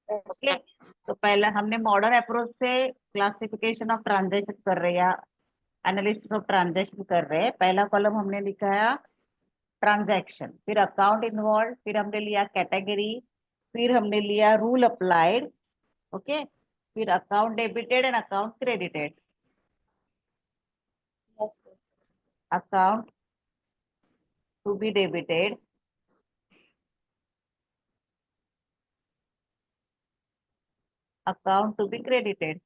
Okay, तो पहला हमने मॉडर्न अप्रोच से क्लासिफिकेशन ऑफ ट्रांजेक्शन कर रहे हैं या एनालिसिस ऑफ ट्रांजेक्शन कर रहे हैं। पहला कॉलम हमने लिखा है ट्रांजैक्शन, फिर अकाउंट इन्वॉल्व, फिर हमने लिया कैटेगरी, फिर हमने लिया रूल अप्लाइड। ओके, फिर account debited and account credited. Yes, ma'am. Account to be debited, account to be credited.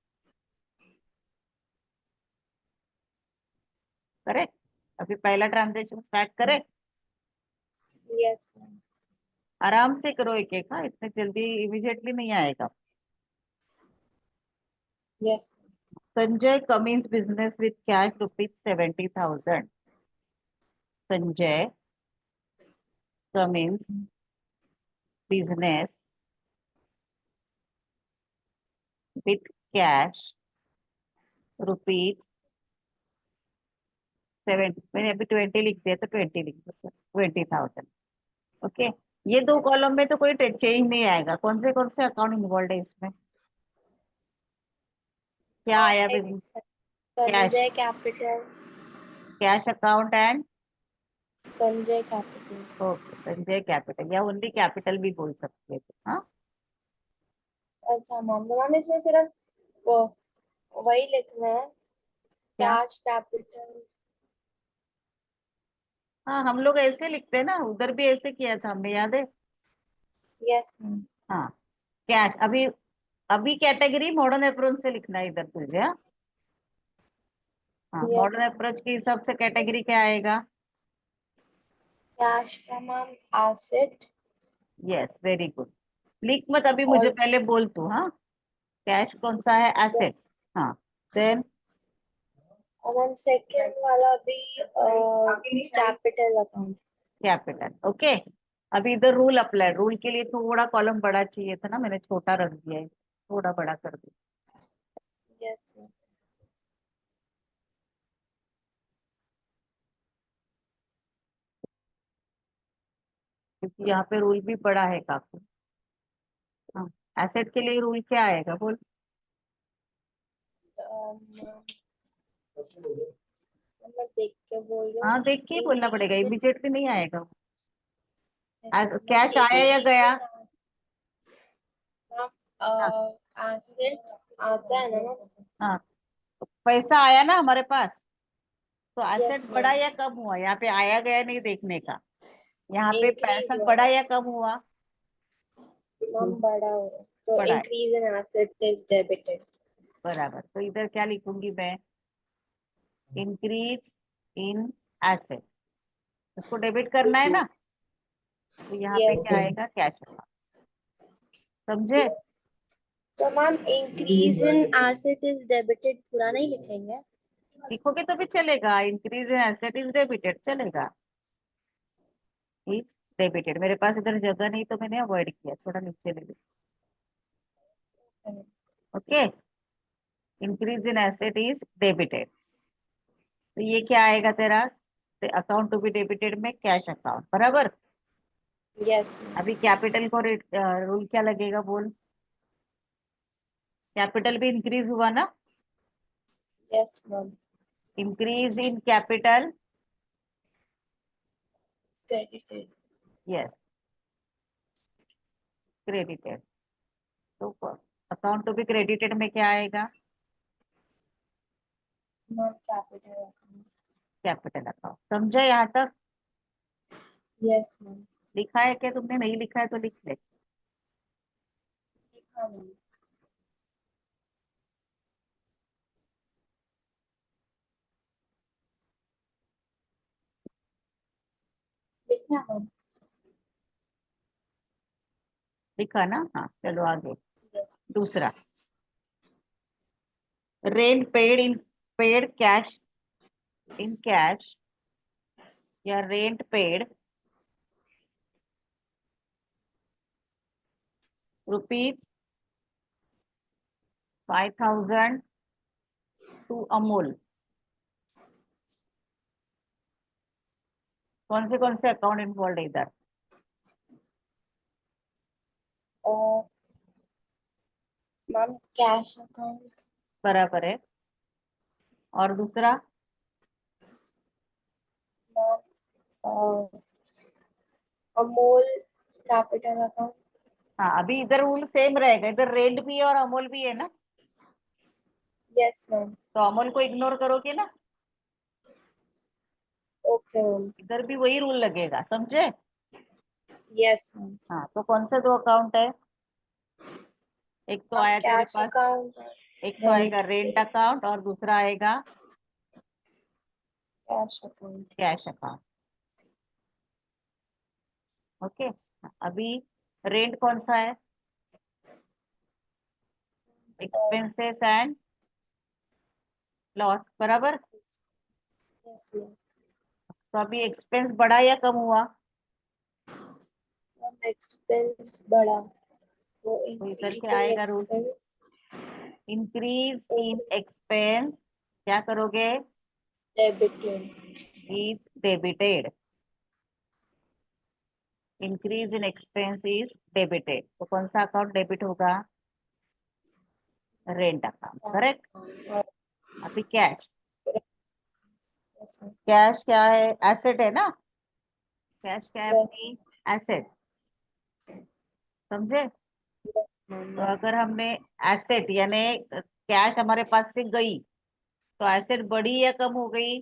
Correct. अभी पहला ट्रांजेक्शन स्टार्ट करें। Yes, ma'am. आराम से करो, एक एक, हाँ, इतने जल्दी इमीडिएटली नहीं आएगा। Yes. Sanjay Cummins business with cash ₹70,000। Sanjay Cummins business with cash ₹70, मैंने अभी 20 लिख दिया तो 20 लिख दो, 20,000। ओके, ये दो कॉलम में तो कोई चेंज नहीं आएगा। कौन से अकाउंट इन्वॉल्व है इसमें? क्या आया business? It's cash, Sanjay Capital. Cash account and, Sanjay Capital. Okay, Sanjay capital या ओनली कैपिटल भी बोल सकते हैं। हाँ, अच्छा मैम, तो मैम इसमें सिर्फ वो- वही लिखना है, क्या? Cash capital. हाँ, हम लोग ऐसे लिखते हैं ना, उधर भी ऐसे किया था हमने, याद है? Yes ma'am. हाँ, कैश। अभी अभी कैटेगरी मॉडर्न अप्रोच से लिखना है इधर तुझे, हाँ। हाँ, यस, मॉडर्न अप्रोच के हिसाब से कैटेगरी क्या आएगा? कैश का ma'am asset. Yes, very good. लिख मत अभी, मुझे और पहले बोल तू, हाँ। कैश कौन सा है? Yes, assets. हाँ, देन और मैम सेकंड वाला भी कैपिटल अकाउंट। कैपिटल। ओके, अभी इधर रूल अप्लाई। रूल के लिए थोड़ा कॉलम बड़ा चाहिए था ना, मैंने छोटा रख दिया है, थोड़ा बड़ा कर दिया। Yes ma'am. क्योंकि यहाँ पे रूल भी बड़ा है काफी। हाँ, एसेट के लिए रूल क्या आएगा बोल? मैं देख के बोल रही हूँ। हाँ, देख के ही बोलना पड़ेगा, इंक्रीज इमीडिएटली नहीं आएगा। इन कैश आया या गया? हाँ, एसेट आता है ना मैम। हाँ, तो पैसा आया ना हमारे पास, तो एसेट यस बढ़ा मैम। या कम हुआ? यहाँ पे आया गया नहीं देखने का, यहाँ पे इंक्रीज पैसा हुआ बढ़ा मैम। या कम हुआ? मैम बड़ा हुआ, तो बढ़ा है, increase in asset is debited. बराबर। तो इधर क्या लिखूंगी मैं? इंक्रीज इन एसेट, इसको डेबिट करना है ना, तो यहाँ पे यस क्या मैम। आएगा? Cash account. समझे? तो ma'am increase in asset is debited पूरा नहीं लिखेंगे? लिखोगे तो भी चलेगा, increase in asset is debited चलेगा। इज डेबिटेड, मेरे पास इधर जगह नहीं तो मैंने अवॉइड किया, थोड़ा नीचे ले ली। Okay, increase in asset is debited, तो ये क्या आएगा तेरा? अकाउंट टू बी डेबिटेड में कैश अकाउंट, बराबर। Yes ma'am. अभी कैपिटल को रूल क्या लगेगा बोल? कैपिटल भी इंक्रीज हुआ ना, yes ma'am. Increase in capital. Credited. Yes, credited. तो अकाउंट टू बी क्रेडिटेड में क्या आएगा? Ma'am capital account. Capital account. समझे यहाँ तक? Yes ma'am. लिखा है क्या तुमने? नहीं लिखा है तो लिख ले। लिखा मैम। लिखा मैम। लिखा ना? हाँ, चलो आगे। यस। दूसरा, rent paid in, paid cash, in cash या रेंट पेड ₹5,000 टू अमूल। कौन से अकाउंट इन्वॉल्व है इधर? Ma'am cash account. बराबर है। और दूसरा? Ma'am Amul capital account. हाँ, अभी इधर रूल सेम रहेगा, इधर रेंट भी है और अमूल भी है ना, यस मैम। तो अमूल को इग्नोर करोगे ना, ओके मैम। इधर भी वही रूल लगेगा, समझे? Yes ma'am. हाँ, तो कौन से दो अकाउंट है? एक तो मैम आया तेरे कैश पास, अकाउंट, एक तो रेंट, आएगा रेंट अकाउंट और दूसरा आएगा cash account. Cash account. Okay, अभी रेंट कौन सा है? एक्सपेंसेस एंड लॉस, बराबर। Yes ma'am. तो अभी एक्सपेंस बढ़ा या कम हुआ? मैम एक्सपेंस बढ़ा, वो तो इधर इंक्रीज क्या इन आएगा rule? Expense. Increase in expense क्या करोगे? Debited. Is debited. Increase in expense is debited, तो कौन सा अकाउंट डेबिट होगा? Rent account, cash correct. Account. अभी कैश, यस मैम। कैश क्या है? एसेट है ना, कैश क्या है यस अपनी? एसेट, समझे? मैम। तो यस अगर हमने एसेट यानी कैश हमारे पास से गई, तो एसेट बढ़ी या कम हो गई?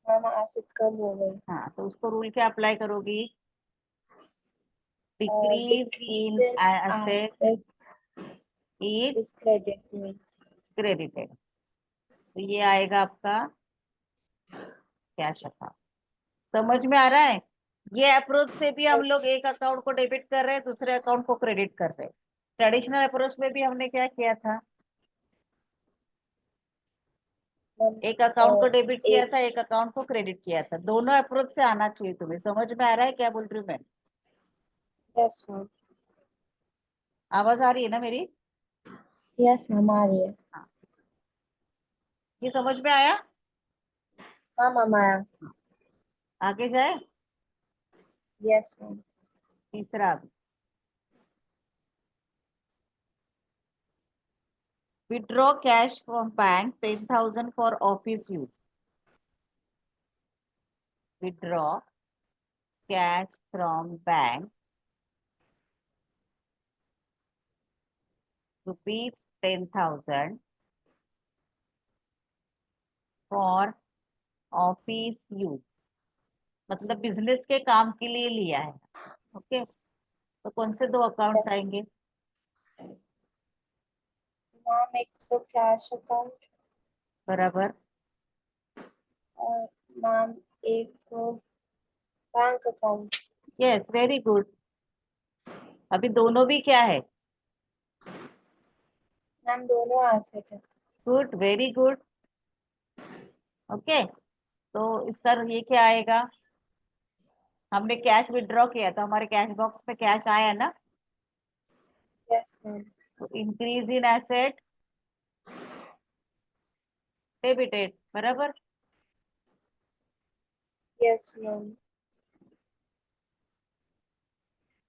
मैम एसेट कम हो गई। हाँ, तो उसको रूल क्या अप्लाई करोगी? Decrease decrease in in asset asset is is credit में। क्रेडिटेड, तो ये आएगा आपका कैश अकाउंट। समझ में आ रहा है? ये अप्रोच से भी हम यस लोग एक अकाउंट को डेबिट कर रहे हैं, दूसरे अकाउंट को क्रेडिट कर रहे हैं। ट्रेडिशनल अप्रोच में भी हमने क्या किया था? मैम। एक अकाउंट को डेबिट किया एक, था, एक अकाउंट को क्रेडिट किया था। दोनों अप्रोच से आना चाहिए तुम्हें। समझ में आ रहा है क्या बोल रही हूँ मैं? Yes ma'am. आवाज आ रही है ना मेरी? यस मैम आ रही है। हाँ, ये समझ में आया? हाँ मैम आया। आगे जाए। Yes ma'am. तीसरा, withdraw cash from bank 10,000 for office use. Withdraw cash from bank ₹10,000 for office use, मतलब बिजनेस के काम के लिए लिया है। ओके, तो कौन से दो अकाउंट्स यस आएंगे? मैम, एक तो कैश अकाउंट बराबर। और मैम एक bank account. Yes, very good. अभी दोनों भी क्या है? मैम दोनों एसेट है। Good, very good. ओके, तो इसका ये क्या आएगा? हमने कैश विड्रॉ किया तो हमारे कैश बॉक्स में कैश आया ना, यस मैम। तो इंक्रीज इन एसेट डेबिटेड, बराबर। Yes ma'am.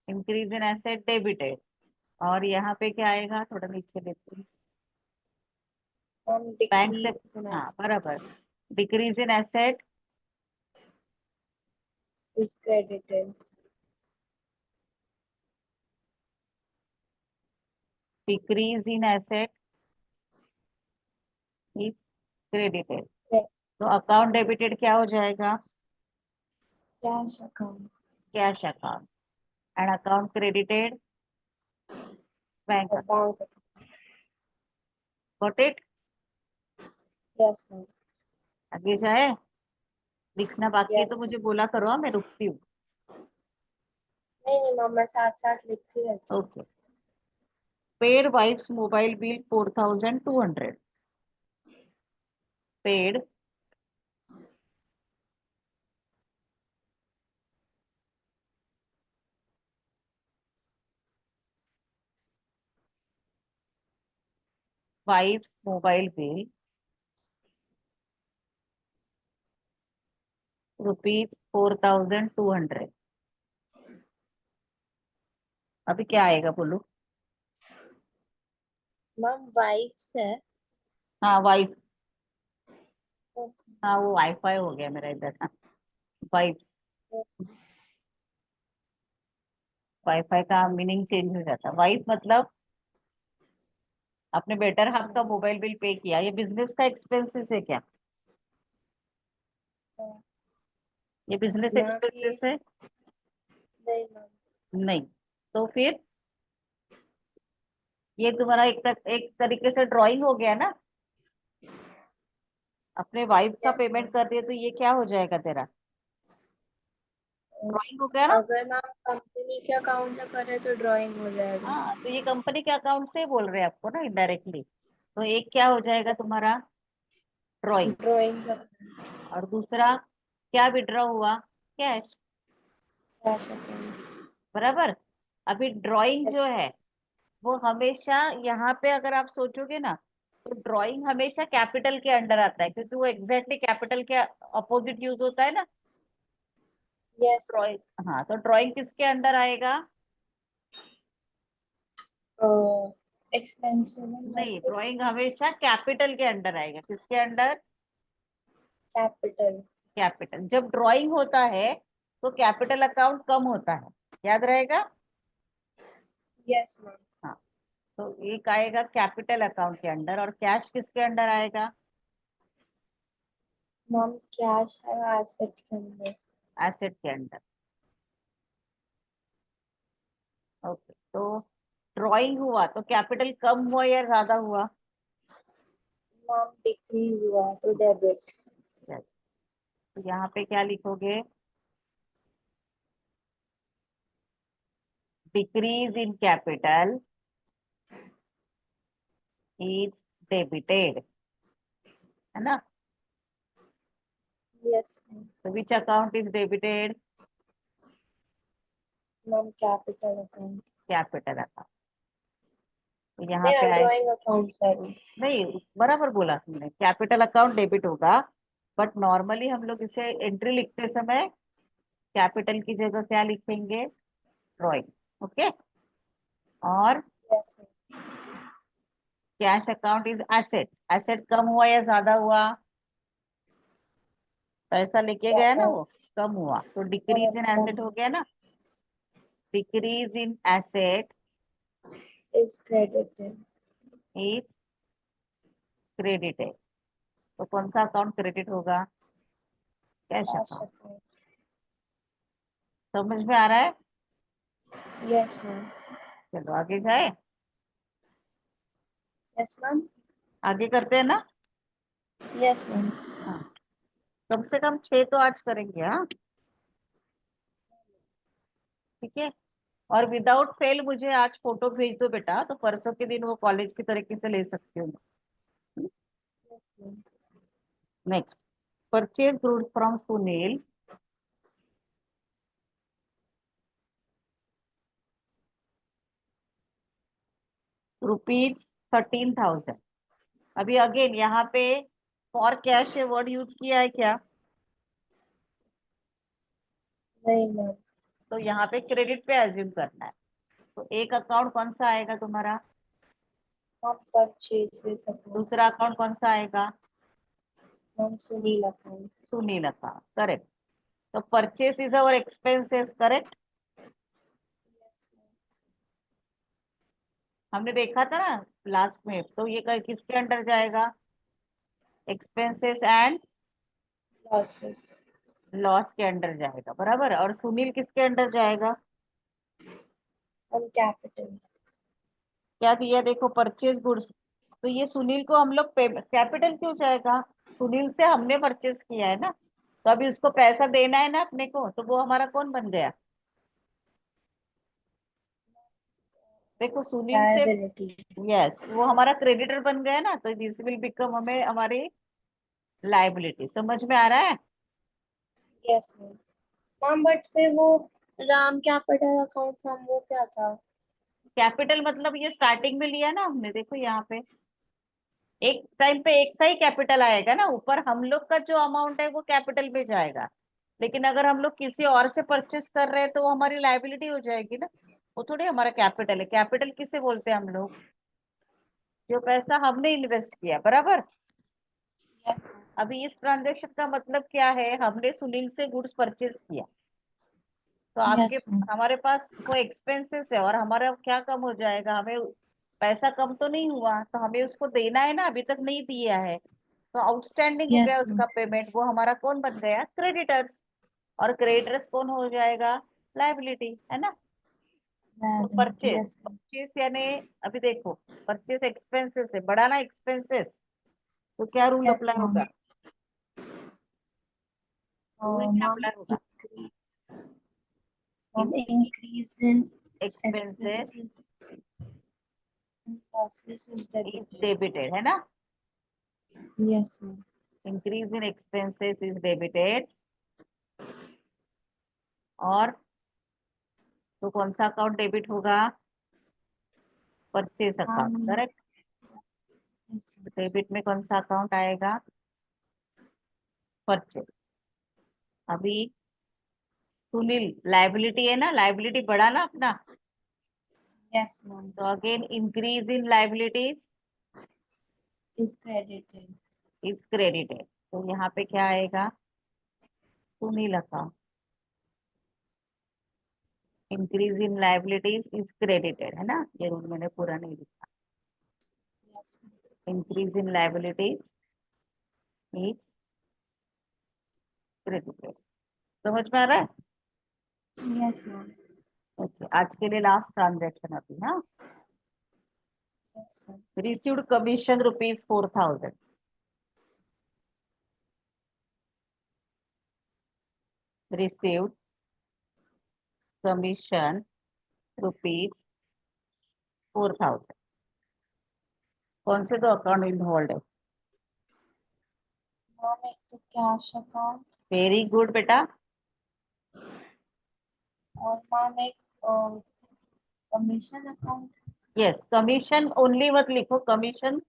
Increase in asset debited. और यहाँ पे क्या आएगा? थोड़ा नीचे लेते हैं। मैम बैंक से, डिक्रीज इन हाँ एसेट बराबर, decrease in asset is credited. Decrease in asset is credited, तो अकाउंट डेबिटेड क्या हो जाएगा? Cash account. Cash account. And account credited bank account. Bank account. Got it? Yes ma'am. आगे जाए? लिखना बाकी है तो यस मुझे मैम। बोला करो, हाँ, मैं रुकती हूँ। नहीं नहीं मैम, मैं साथ साथ लिखती रहती हूँ। Okay, paid wife's mobile bill 4,200। Paid wife's mobile bill ₹4,200। अभी क्या आएगा बोलो? मैम वाइफ है। हाँ वाइफ, Okay. हाँ वो वाईफाई हो गया मेरा इधर। हाँ वाइफ, वाईफाई का मीनिंग चेंज हो जाता है। वाइफ मतलब आपने बेटर हाफ का मोबाइल बिल पे किया, ये बिजनेस का एक्सपेंसेस है क्या? ये बिजनेस मैम ये एक्सपेंसेस है? नहीं मैम। नहीं। तो फिर ये तुम्हारा एक तरीके से ड्राइंग हो गया ना, अपने वाइफ का यस पेमेंट मैम। कर दिया तो ये क्या हो जाएगा तेरा? ड्राइंग हो गया ना। अगर मैम कंपनी के अकाउंट से करे तो ड्राइंग हो जाएगा। हाँ तो ये कंपनी के अकाउंट से बोल रहे हैं आपको ना इनडायरेक्टली, तो एक क्या हो जाएगा यस। तुम्हारा? ड्राइंग। ड्राइंग का और दूसरा क्या विड्रॉ हुआ? कैश। Cash account. बराबर। अभी ड्राइंग जो यस। है वो हमेशा यहाँ पे अगर आप सोचोगे ना, तो ड्राइंग हमेशा कैपिटल के अंडर आता है, क्योंकि वो एग्जैक्टली कैपिटल के अपोजिट यूज होता है ना। यस ड्राइंग, हाँ तो ड्राइंग किसके अंडर आएगा? मैम। एक्सपेंसिव नहीं, एनालिसिस। ड्राइंग हमेशा कैपिटल के अंडर आएगा। किसके अंडर? कैपिटल। कैपिटल। जब ड्राइंग होता है तो कैपिटल अकाउंट कम होता है, याद रहेगा। Yes ma'am. हाँ, तो एक आएगा कैपिटल अकाउंट के अंडर, और कैश किसके अंडर आएगा? मैम कैश है एसेट के अंदर। एसेट के अंडर। ओके, तो ड्राइंग हुआ तो कैपिटल कम हुआ या ज्यादा हुआ? मैम डिक्रीज हुआ तो डेबिट। Yes. तो यहाँ पे क्या लिखोगे? Decrease in capital is debited, है ना। Yes ma'am. तो which account is debited? Ma'am capital account. Capital account. तो यहाँ नहीं पे मैम आए, ड्राइंग अकाउंट सॉरी। नहीं बराबर बोला तुमने, कैपिटल अकाउंट डेबिट होगा। बट नॉर्मली हम लोग इसे एंट्री लिखते समय कैपिटल की जगह क्या लिखेंगे? ड्रॉइंग। ओके। और yes ma'am. Cash account is asset. Asset कम हुआ या ज्यादा हुआ? पैसा लेके गया ना वो, कम हुआ, तो डिक्रीज इन एसेट हो गया ना। Decrease in asset is credited. Is credited. तो कौन सा अकाउंट क्रेडिट होगा? Cash cash account. अकाउंट। समझ में आ रहा है? Yes ma'am. चलो आगे जाए। Yes ma'am. आगे करते हैं ना। Yes ma'am. हाँ, कम से कम 6 तो आज करेंगे। हाँ ठीक है। और विदाउट फेल मुझे आज फोटो भेज दो बेटा, तो परसों के दिन वो कॉलेज की तरीके से ले सकती हूँ। Yes ma'am. Next, purchase goods from Sunil ₹13,000। अभी अगेन यहाँ पे फॉर कैश वर्ड यूज किया है क्या? नहीं मैम। तो यहाँ पे क्रेडिट पे एज्यूम करना है। तो एक अकाउंट कौन सा आएगा तुम्हारा? Ma'am purchases account. दूसरा अकाउंट कौन सा आएगा? Ma'am Sunil account. Sunil account, correct. तो purchase is our expenses, correct. हमने देखा था ना लास्ट में, तो ये किसके अंडर जाएगा? Expenses and losses. लॉस के अंडर जाएगा, बराबर। और सुनील किसके अंडर जाएगा? Ma'am capital. क्या दिया देखो, परचेज गुड्स। तो ये सुनील को हम लोग कैपिटल क्यों जाएगा? सुनील से हमने परचेज किया है ना, तो अभी उसको पैसा देना है ना अपने को, तो वो हमारा कौन बन गया? देखो सुनील से, लायबिलिटी। यस वो हमारा क्रेडिटर बन गया ना, तो दिस विल बिकम हमें हमारी लाइबिलिटी। समझ में आ रहा है? Yes ma'am. मैम बट फिर वो राम कैपिटल अकाउंट मैम वो क्या था? कैपिटल मतलब ये स्टार्टिंग में लिया ना हमने, देखो यहाँ पे एक टाइम पे एक का ही कैपिटल आएगा ना, ऊपर हम लोग का जो अमाउंट है वो कैपिटल में जाएगा। लेकिन अगर हम लोग किसी और से परचेस कर रहे हैं तो वो हमारी लाइबिलिटी हो जाएगी ना, वो थोड़ी हमारा कैपिटल है। कैपिटल किसे बोलते हैं हम लोग? जो पैसा हमने इन्वेस्ट किया, बराबर। Yes, ma'am. अभी इस ट्रांजेक्शन का मतलब क्या है, हमने सुनील से गुड्स परचेज किया, तो आपके Yes, ma'am. हमारे पास वो एक्सपेंसेस है, और हमारा क्या कम हो जाएगा, हमें पैसा कम तो नहीं हुआ, तो हमें उसको देना है ना, अभी तक नहीं दिया है, तो आउटस्टैंडिंग हो गया Yes, उसका ma'am. पेमेंट, वो हमारा कौन बन गया, क्रेडिटर्स। और क्रेडिटर्स कौन हो जाएगा, लायबिलिटी, है ना। तो Liability. Purchase, Yes, ma'am. Purchase यानी, अभी देखो, परचेज एक्सपेंसेस है, बड़ा ना एक्सपेंसेस, तो क्या रूल Yes, अप्लाई ma'am. होगा, रूल क्या Ma'am, अप्लाई होगा, increase in expenses expenses and losses is is debited. Debited, है ना, Yes, ma'am. Increase in expenses is debited, और तो कौन सा अकाउंट डेबिट होगा, purchase account, Ma'am, correct. yes, ma'am. Debit में कौन सा अकाउंट आएगा, परचेज। अभी सुनील लायबिलिटी है ना, लायबिलिटी बढ़ा ना अपना, Yes, ma'am. तो again increase in liabilities Is credited. Is credited, तो यहाँ पे क्या आएगा, Sunil account, increase in liabilities is credited, है ना, ये रूल मैंने पूरा नहीं लिखा, Yes, ma'am. Increase in liabilities is credited. समझ में आ रहा है, Yes, ma'am. ओके। आज के लिए लास्ट ट्रांजेक्शन अभी, हाँ, Yes, ma'am. Received commission ₹4,000, received commission ₹4,000, कौन से दो अकाउंट इन्वॉल्व है, Ma'am, एक तो cash account वेरी गुड बेटा, और ma'am एक commission account. Yes, commission only मत लिखो, कमीशन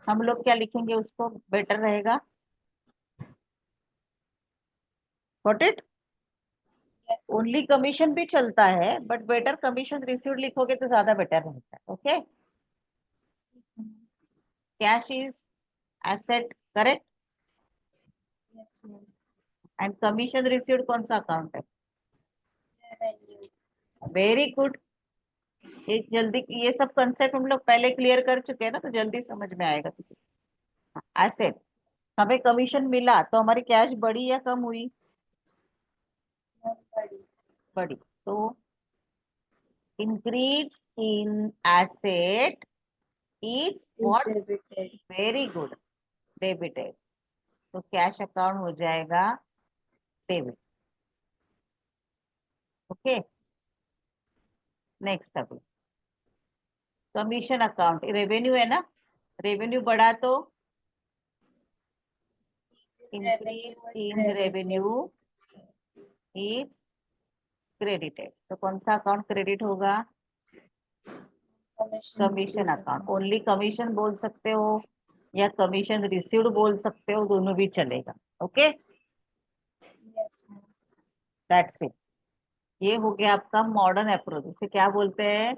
हम लोग क्या लिखेंगे उसको, बेटर रहेगा, got it. Yes, ma'am. Only commission भी चलता है, बट बेटर कमीशन रिसीव्ड लिखोगे तो ज्यादा बेटर रहता है, okay. Cash is asset, correct, Yes, ma'am. And commission received कौन सा अकाउंट है, Revenue. Very good. ये जल्दी, ये सब कंसेप्ट हम लोग पहले क्लियर कर चुके हैं ना, तो जल्दी समझ में आएगा तुझे। एसेट, हमें कमीशन मिला तो हमारी कैश बढ़ी या कम हुई, Ma'am, body. बढ़ी, तो increase in asset is Is what, debited. Very good, debited, तो कैश अकाउंट हो जाएगा डेबिट, ओके। नेक्स्ट अभी कमीशन अकाउंट, रेवेन्यू है ना, रेवेन्यू बढ़ा तो increase Revenue is in credited. Revenue is credited, तो कौन सा अकाउंट क्रेडिट होगा, Commission commission received account, account. Only commission बोल सकते हो या कमीशन रिसीव्ड बोल सकते हो, दोनों भी चलेगा, okay. Yes, ma'am. That's it, ये हो गया आपका मॉडर्न अप्रोच, इसे क्या बोलते हैं,